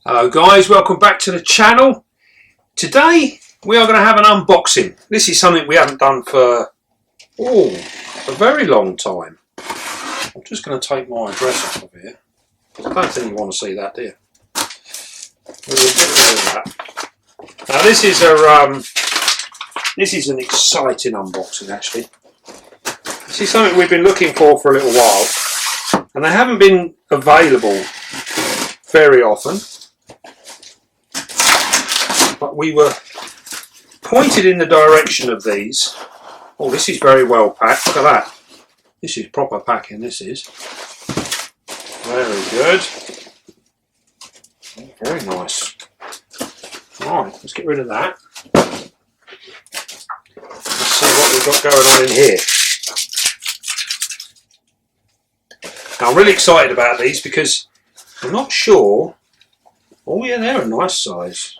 Hello guys, welcome back to the channel. Today we are going to have an unboxing. This is something we haven't done for a very long time. I'm just going to take my address off of here because I don't think you want to see that, do you? We'll get rid of that. Now this is an exciting unboxing actually. This is something we've been looking for a little while and they haven't been available very often. But we were pointed in the direction of these. Oh, this is very well packed. Look at that. This is proper packing, this is. Very good. Oh, very nice. Alright, let's get rid of that. Let's see what we've got going on in here. Now, I'm really excited about these because I'm not sure. Oh yeah, they're a nice size.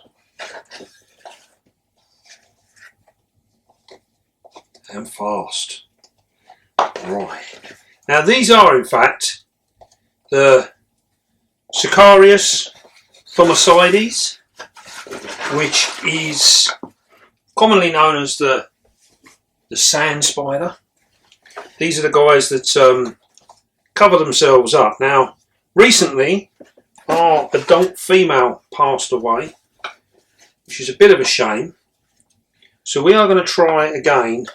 And fast. Right. Now these are in fact the Sicarius Thomisoides, which is commonly known as the sand spider. These are the guys that cover themselves up. Now recently our adult female passed away, which is a bit of a shame. So we are going to try again,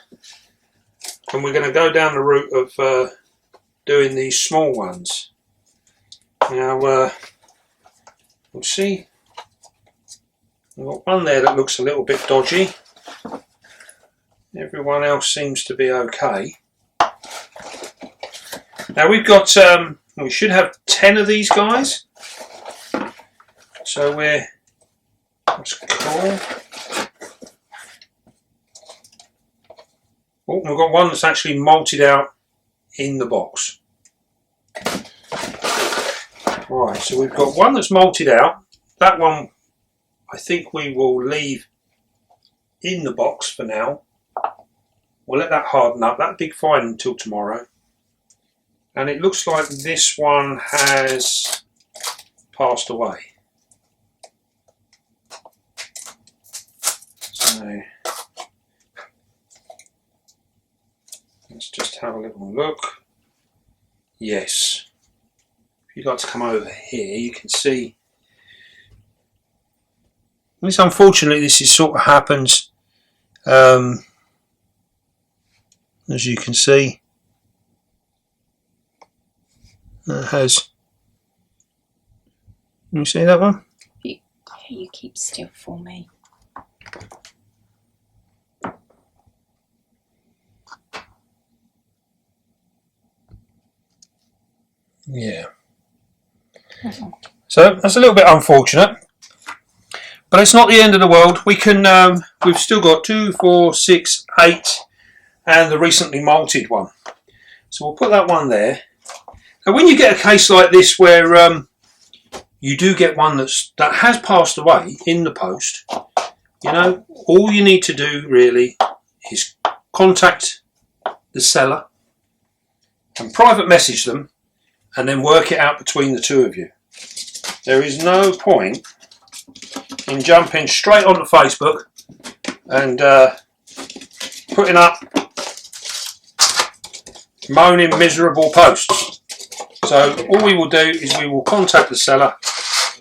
and we're going to go down the route of doing these small ones. Now we'll see. We've got one there that looks a little bit dodgy. Everyone else seems to be okay. Now we've got, we should have 10 of these guys. So that's cool. Oh, we've got one that's actually malted out in the box. Right, so we've got one that's malted out. That one I think we will leave in the box for now. We'll let that harden up. That'll be fine until tomorrow. And it looks like this one has passed away. So let's just have a little look. Yes. If you'd like to come over here, you can see. This, unfortunately, this is sort of happens. As you can see, it has. Can you see that one? You keep still for me. Yeah. So that's a little bit unfortunate, but it's not the end of the world. We can. We've still got 2, 4, 6, 8, and the recently malted one. So we'll put that one there. Now, when you get a case like this where you do get one that has passed away in the post, you know, all you need to do really is contact the seller and private message them, and then work it out between the two of you. There is no point in jumping straight onto Facebook and putting up moaning miserable posts. So all we will do is we will contact the seller,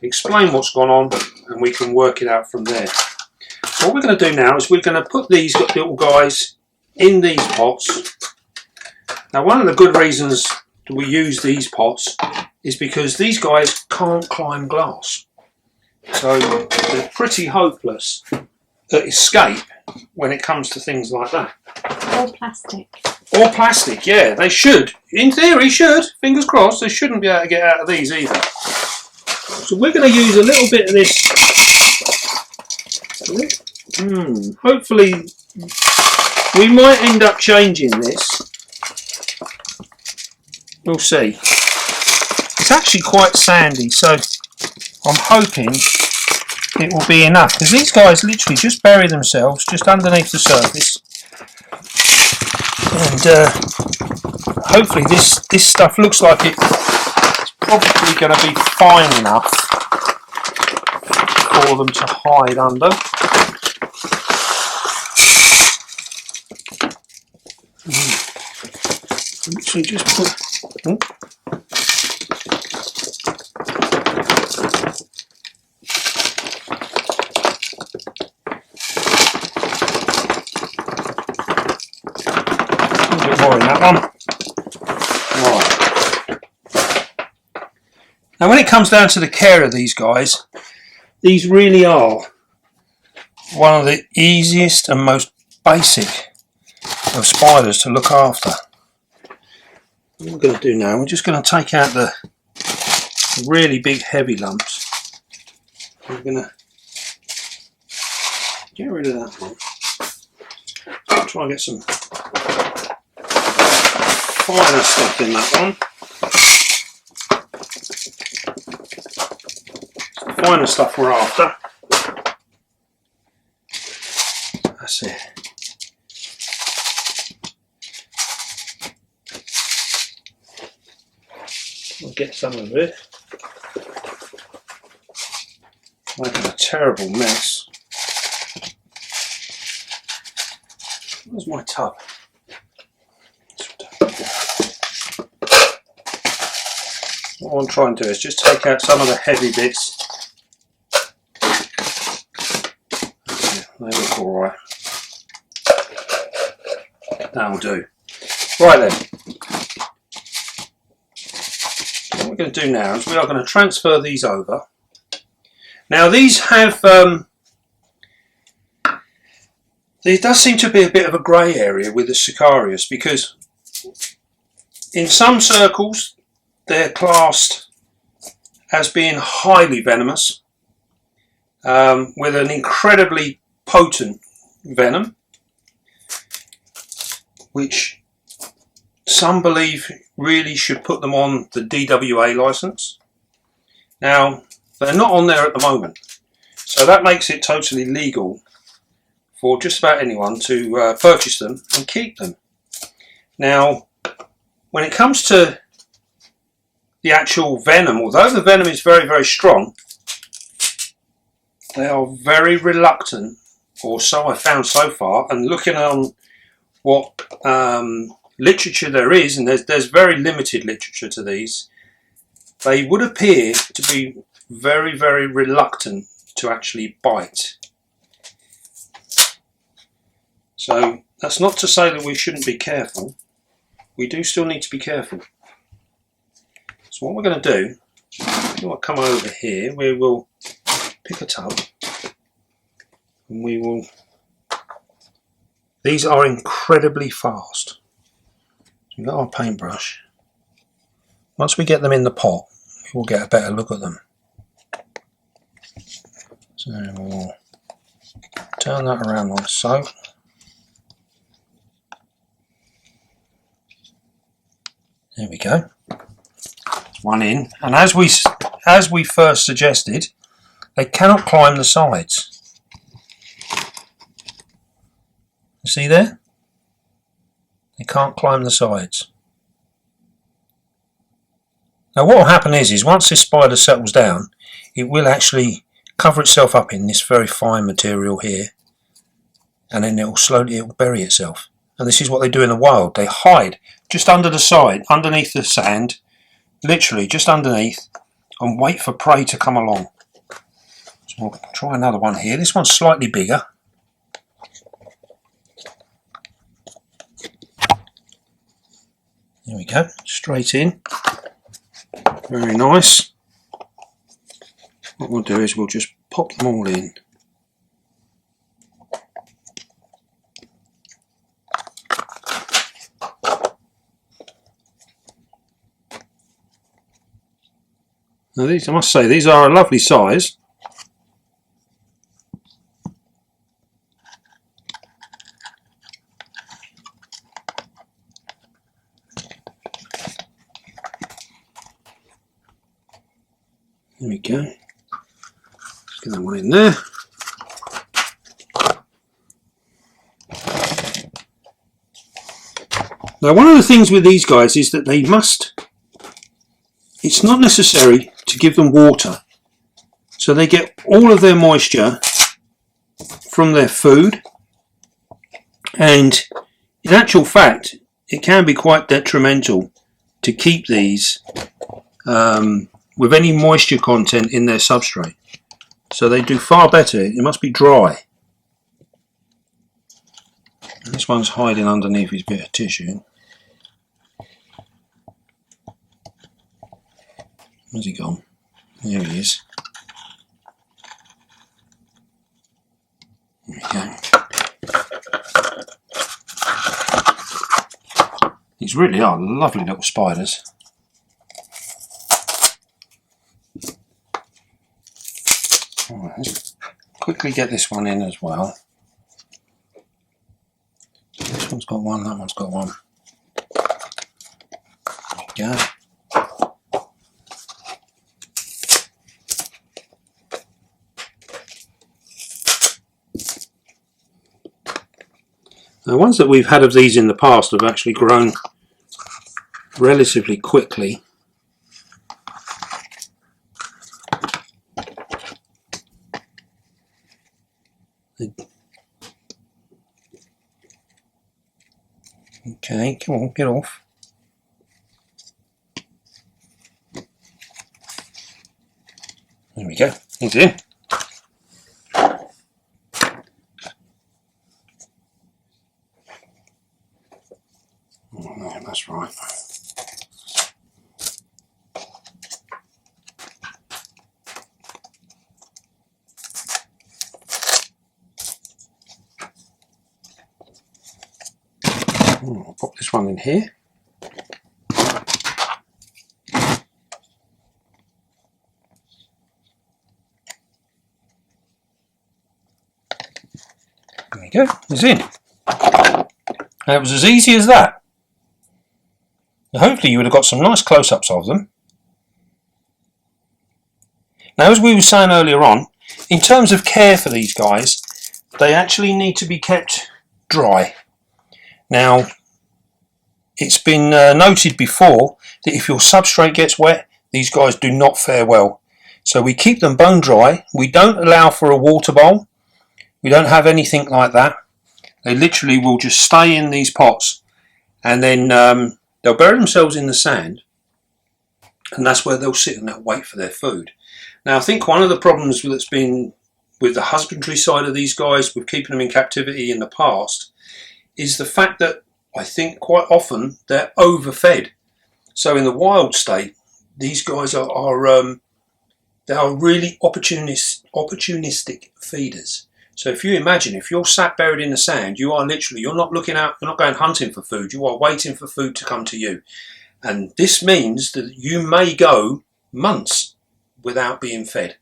explain what's gone on, and we can work it out from there. What we're going to do now is we're going to put these little guys in these pots. Now, one of the good reasons we use these pots is because these guys can't climb glass, so they're pretty hopeless at escape when it comes to things like that. Or plastic. Or plastic, yeah, they should, in theory should, fingers crossed, they shouldn't be able to get out of these either. So we're going to use a little bit of this. Hopefully we might end up changing this. We'll see. It's actually quite sandy, so I'm hoping it will be enough, because these guys literally just bury themselves just underneath the surface, and hopefully this stuff looks like it's probably going to be fine enough for them to hide under. Literally just put. A bit more in that one. Now when it comes down to the care of these guys, these really are one of the easiest and most basic of spiders to look after. What we're going to do now, we're just going to take out the really big heavy lumps. We're going to get rid of that one. I'll try and get some finer stuff in that one. Finer stuff we're after. That's it. We'll get some of it. Making a terrible mess. Where's my tub? What I'm trying to do is just take out some of the heavy bits. They look alright. That'll do. Right then. What we're going to do now is we are going to transfer these over. Now these have, there does seem to be a bit of a grey area with the Sicarius, because in some circles they're classed as being highly venomous, with an incredibly potent venom, which some believe really should put them on the DWA license. Now they're not on there at the moment, so that makes it totally legal for just about anyone to purchase them and keep them. Now when it comes to the actual venom, although the venom is very, very strong, they are very reluctant, or so I found so far, and looking on what literature there is, and there's very limited literature to these, they would appear to be very, very reluctant to actually bite. So that's not to say that we shouldn't be careful. We do still need to be careful. So what we're going to do, we'll come over here, we will pick a tub, and we will, these are incredibly fast. So we've got our paintbrush. Once we get them in the pot, we'll get a better look at them. So we'll turn that around like so. There we go. One in, and as we first suggested, they cannot climb the sides. You see there? They can't climb the sides. Now what will happen is once this spider settles down, it will actually cover itself up in this very fine material here, and then it will bury itself. And this is what they do in the wild. They hide just under the side, underneath the sand, literally just underneath, and wait for prey to come along. So we'll try another one here. This one's slightly bigger. There we go, straight in. Very nice. What we'll do is we'll just pop them all in. Now these, I must say, these are a lovely size. There we go. Let's get that one in there. Now one of the things with these guys is that they must, it's not necessary to give them water So they get all of their moisture from their food, and in actual fact it can be quite detrimental to keep these with any moisture content in their substrate. So they do far better. It must be dry. And this one's hiding underneath his bit of tissue. Where's he gone? There he is. There we go. These really are lovely little spiders. Alright, let's quickly get this one in as well. This one's got one, that one's got one. There we go. Now, ones that we've had of these in the past have actually grown relatively quickly. Okay, come on, get off. There we go, he's in. Oh, no, that's right. I'll pop this one in here. There we go, he's in. And it was as easy as that. Now, hopefully you would have got some nice close-ups of them. Now, as we were saying earlier on, in terms of care for these guys, they actually need to be kept dry. Now, it's been noted before that if your substrate gets wet, these guys do not fare well. So we keep them bone dry. We don't allow for a water bowl. We don't have anything like that. They literally will just stay in these pots, and then they'll bury themselves in the sand, and that's where they'll sit and they'll wait for their food. Now, I think one of the problems that's been with the husbandry side of these guys, with keeping them in captivity in the past, is the fact that I think quite often they're overfed. So in the wild state, these guys are they are really opportunistic feeders. So if you imagine, if you're sat buried in the sand, you are literally, you're not looking out, you're not going hunting for food, you are waiting for food to come to you. And this means that you may go months without being fed.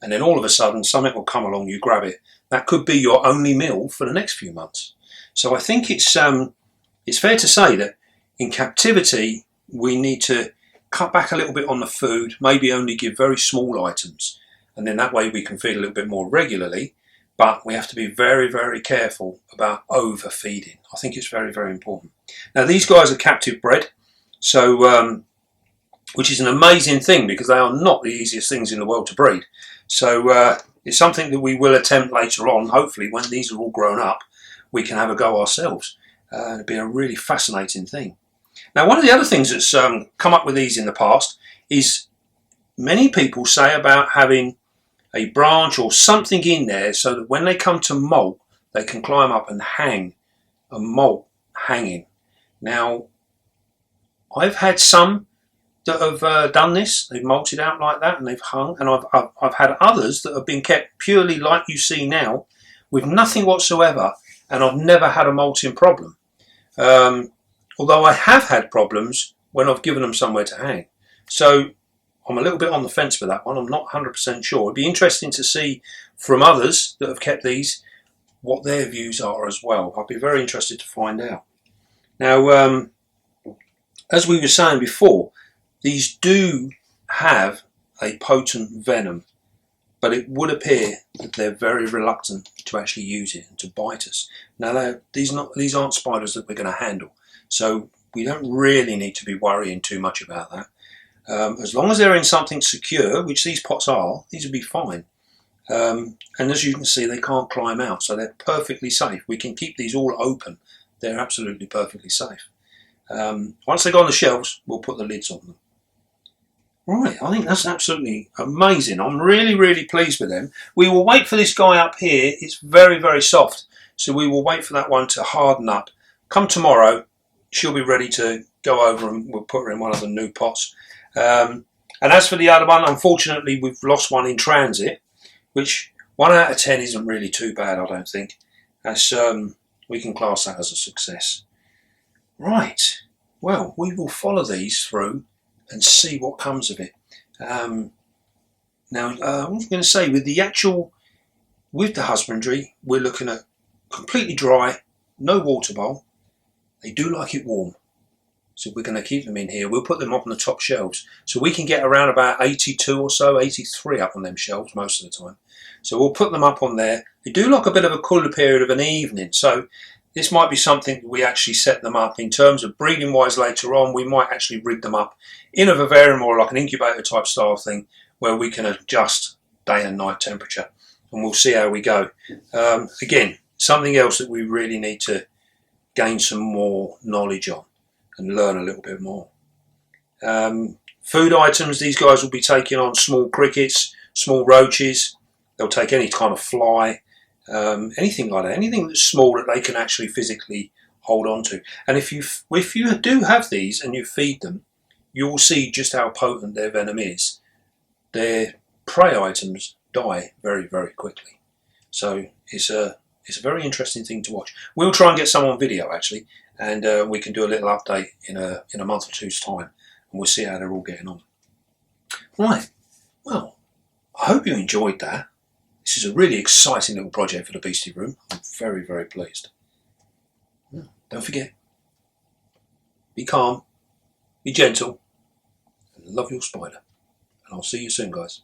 And then all of a sudden something will come along, you grab it. That could be your only meal for the next few months. So I think it's fair to say that in captivity we need to cut back a little bit on the food, maybe only give very small items, and then that way we can feed a little bit more regularly, but we have to be very, very careful about overfeeding. I think it's very, very important. Now, these guys are captive bred, so which is an amazing thing because they are not the easiest things in the world to breed. So it's something that we will attempt later on. Hopefully when these are all grown up, we can have a go ourselves. It'd be a really fascinating thing. Now, one of the other things that's come up with these in the past is many people say about having a branch or something in there so that when they come to molt, they can climb up and hang a molt hanging. Now, I've had some that have done this. They've molted out like that and they've hung, and I've had others that have been kept purely like you see now with nothing whatsoever, and I've never had a molting problem. Although I have had problems when I've given them somewhere to hang. So I'm a little bit on the fence with that one. I'm not 100% sure. It'd be interesting to see from others that have kept these what their views are as well. I'd be very interested to find out. Now, as we were saying before, these do have a potent venom, but it would appear that they're very reluctant to actually use it and to bite us. Now, these aren't spiders that we're going to handle, so we don't really need to be worrying too much about that. As long as they're in something secure, which these pots are, these will be fine. And as you can see, they can't climb out, so they're perfectly safe. We can keep these all open. They're absolutely perfectly safe. Once they go on the shelves, we'll put the lids on them. Right, I think that's absolutely amazing. I'm really, really pleased with them. We will wait for this guy up here. It's very, very soft. So we will wait for that one to harden up. Come tomorrow, she'll be ready to go over and we'll put her in one of the new pots. And as for the other one, unfortunately, we've lost one in transit, which 1 out of 10 isn't really too bad, I don't think. That's, we can class that as a success. Right, well, we will follow these through and see what comes of it. Now, I was going to say, with the husbandry, we're looking at completely dry, no water bowl. They do like it warm, so we're going to keep them in here. We'll put them up on the top shelves, so we can get around about 82 or so, 83 up on them shelves most of the time. So we'll put them up on there. They do like a bit of a cooler period of an evening, so this might be something we actually set them up in terms of breeding wise later on. We might actually rig them up in a vivarium or like an incubator type style thing where we can adjust day and night temperature, and we'll see how we go. Again, something else that we really need to gain some more knowledge on and learn a little bit more. Food items, these guys will be taking on small crickets, small roaches. They'll take any kind of fly. Anything like that, anything that's small that they can actually physically hold on to. And if you do have these and you feed them, you will see just how potent their venom is. Their prey items die very, very quickly. So it's a very interesting thing to watch. We'll try and get some on video actually, and we can do a little update in a month or two's time, and we'll see how they're all getting on. Right, well, I hope you enjoyed that. This is a really exciting little project for the Beastie Room. I'm very, very pleased. Don't forget, be calm, be gentle, and love your spider. And I'll see you soon, guys.